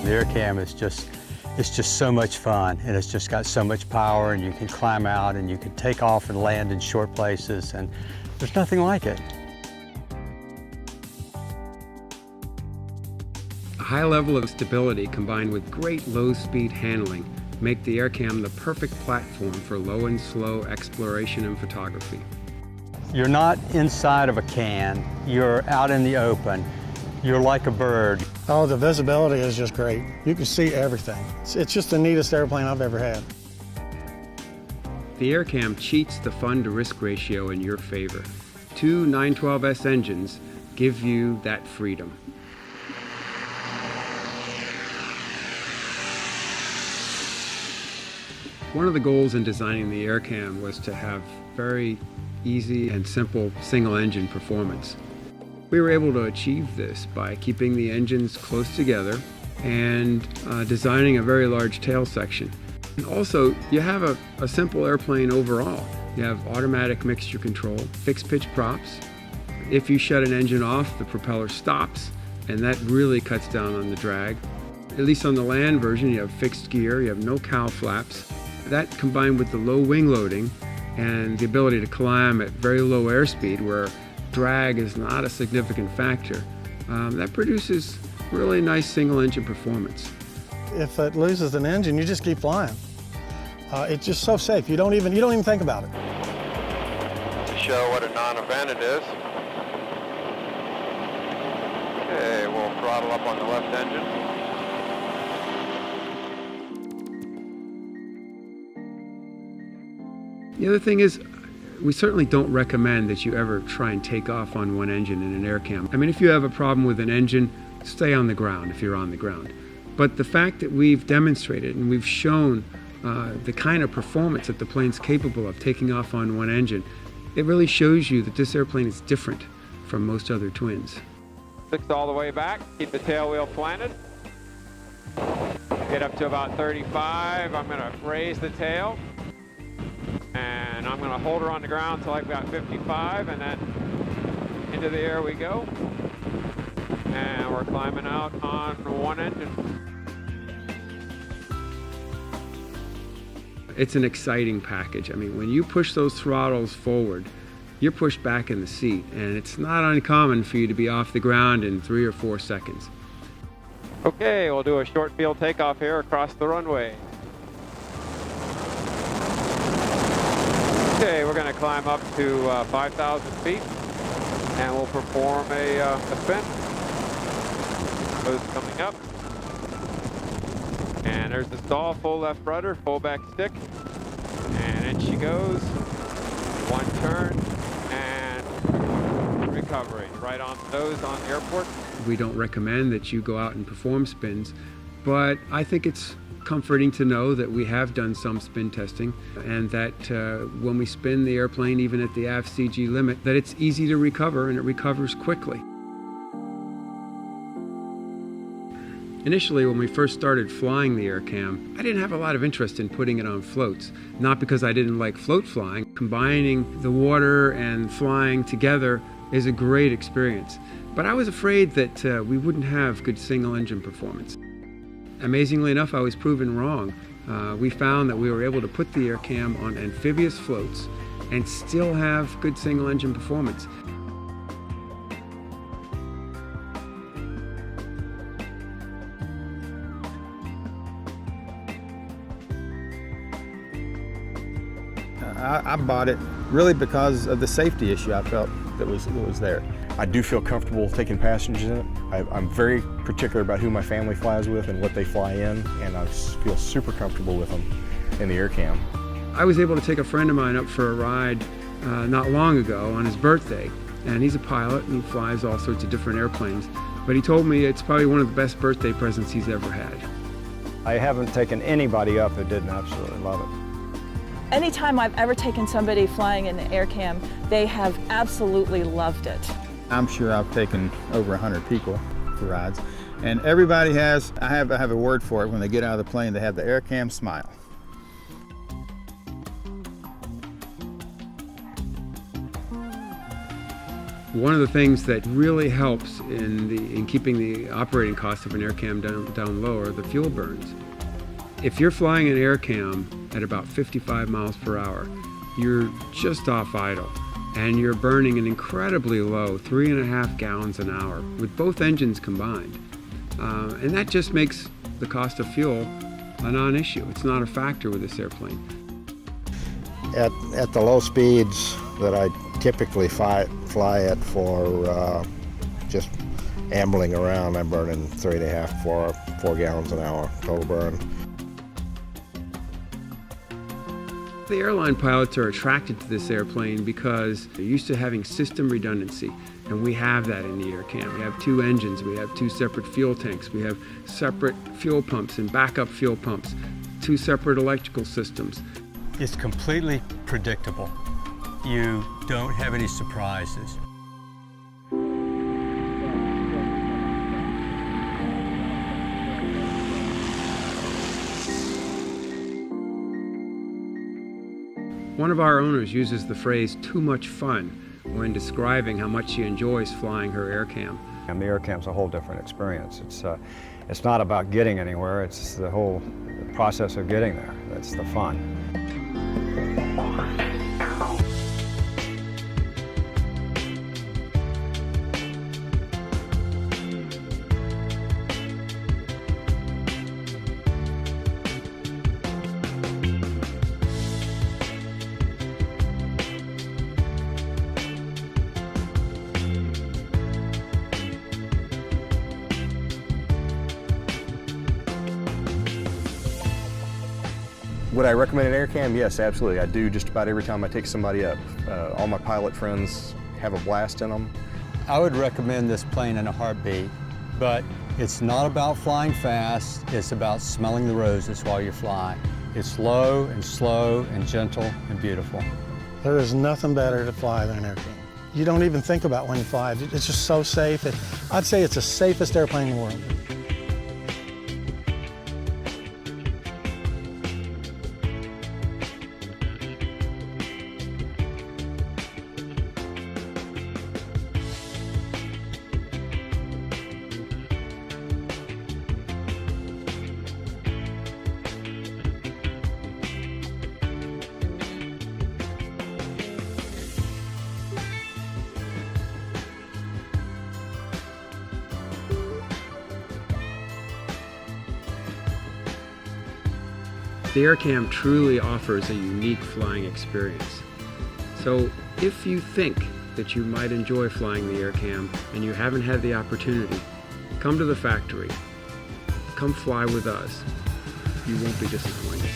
The AirCam is it's just so much fun, and it's just got so much power, and you can climb out and you can take off and land in short places, and there's nothing like it. A high level of stability combined with great low-speed handling make the AirCam the perfect platform for low and slow exploration and photography. You're not inside of a can, you're out in the open. You're like a bird. Oh, the visibility is just great. You can see everything. It's just the neatest airplane I've ever had. The AirCam cheats the fun-to-risk ratio in your favor. Two 912S engines give you that freedom. One of the goals in designing the AirCam was to have very easy and simple single-engine performance. We were able to achieve this by keeping the engines close together and designing a very large tail section. And also, you have a simple airplane overall. You have automatic mixture control, fixed pitch props. If you shut an engine off, the propeller stops, and that really cuts down on the drag. At least on the land version, you have fixed gear, you have no cowl flaps. That combined with the low wing loading and the ability to climb at very low airspeed where drag is not a significant factor, that produces really nice single engine performance. If it loses an engine, you just keep flying. It's just so safe. You don't even think about it. To show what a non-event it is. Okay, we'll throttle up on the left engine. The other thing is, we certainly don't recommend that you ever try and take off on one engine in an AirCam. I mean, if you have a problem with an engine, stay on the ground if you're on the ground. But the fact that we've demonstrated and we've shown the kind of performance that the plane's capable of taking off on one engine, it really shows you that this airplane is different from most other twins. Fixed all the way back, keep the tail wheel planted. Get up to about 35, I'm gonna raise the tail. And I'm going to hold her on the ground until I've got 55, and then into the air we go. And we're climbing out on one engine. It's an exciting package. I mean, when you push those throttles forward, you're pushed back in the seat, and it's not uncommon for you to be off the ground in 3 or 4 seconds. Okay, we'll do a short field takeoff here across the runway. Okay, we're going to climb up to 5,000 feet, and we'll perform a spin. Nose coming up. And there's the stall, full left rudder, full back stick. And in she goes. One turn, and recovery. Right on the nose on the airport. We don't recommend that you go out and perform spins, but I think it's comforting to know that we have done some spin testing, and that when we spin the airplane, even at the aft CG limit, that it's easy to recover and it recovers quickly. Initially, when we first started flying the AirCam, I didn't have a lot of interest in putting it on floats, not because I didn't like float flying. Combining the water and flying together is a great experience, but I was afraid that we wouldn't have good single engine performance. Amazingly enough, I was proven wrong. We found that we were able to put the AirCam on amphibious floats and still have good single engine performance. I bought it really because of the safety issue I felt that was there. I do feel comfortable taking passengers in it. I'm very particular about who my family flies with and what they fly in, and I feel super comfortable with them in the AirCam. I was able to take a friend of mine up for a ride not long ago on his birthday, and he's a pilot and he flies all sorts of different airplanes, but he told me it's probably one of the best birthday presents he's ever had. I haven't taken anybody up who didn't absolutely love it. Anytime I've ever taken somebody flying in the AirCam, they have absolutely loved it. I'm sure I've taken over 100 people for rides, and everybody has, I have a word for it, when they get out of the plane, they have the AirCam smile. One of the things that really helps in keeping the operating cost of an AirCam down low are the fuel burns. If you're flying an AirCam at about 55 miles per hour, you're just off idle, and you're burning an incredibly low 3.5 gallons an hour with both engines combined. And that just makes the cost of fuel a non-issue. It's not a factor with this airplane. At the low speeds that I typically fly at for just ambling around, I'm burning 3.5, 4 gallons an hour total burn. The airline pilots are attracted to this airplane because they're used to having system redundancy, and we have that in the AirCam. We have 2 engines, we have 2 separate fuel tanks, we have separate fuel pumps and backup fuel pumps, 2 separate electrical systems. It's completely predictable. You don't have any surprises. One of our owners uses the phrase "too much fun" when describing how much she enjoys flying her AirCam. And the AirCam's a whole different experience. It's not about getting anywhere, it's the whole process of getting there. That's the fun. Would I recommend an AirCam? Yes, absolutely. I do just about every time I take somebody up. All my pilot friends have a blast in them. I would recommend this plane in a heartbeat, but it's not about flying fast, it's about smelling the roses while you're flying. It's low and slow and gentle and beautiful. There is nothing better to fly than an AirCam. You don't even think about when you fly. It's just so safe. I'd say it's the safest airplane in the world. The AirCam truly offers a unique flying experience. So if you think that you might enjoy flying the AirCam and you haven't had the opportunity, come to the factory. Come fly with us. You won't be disappointed.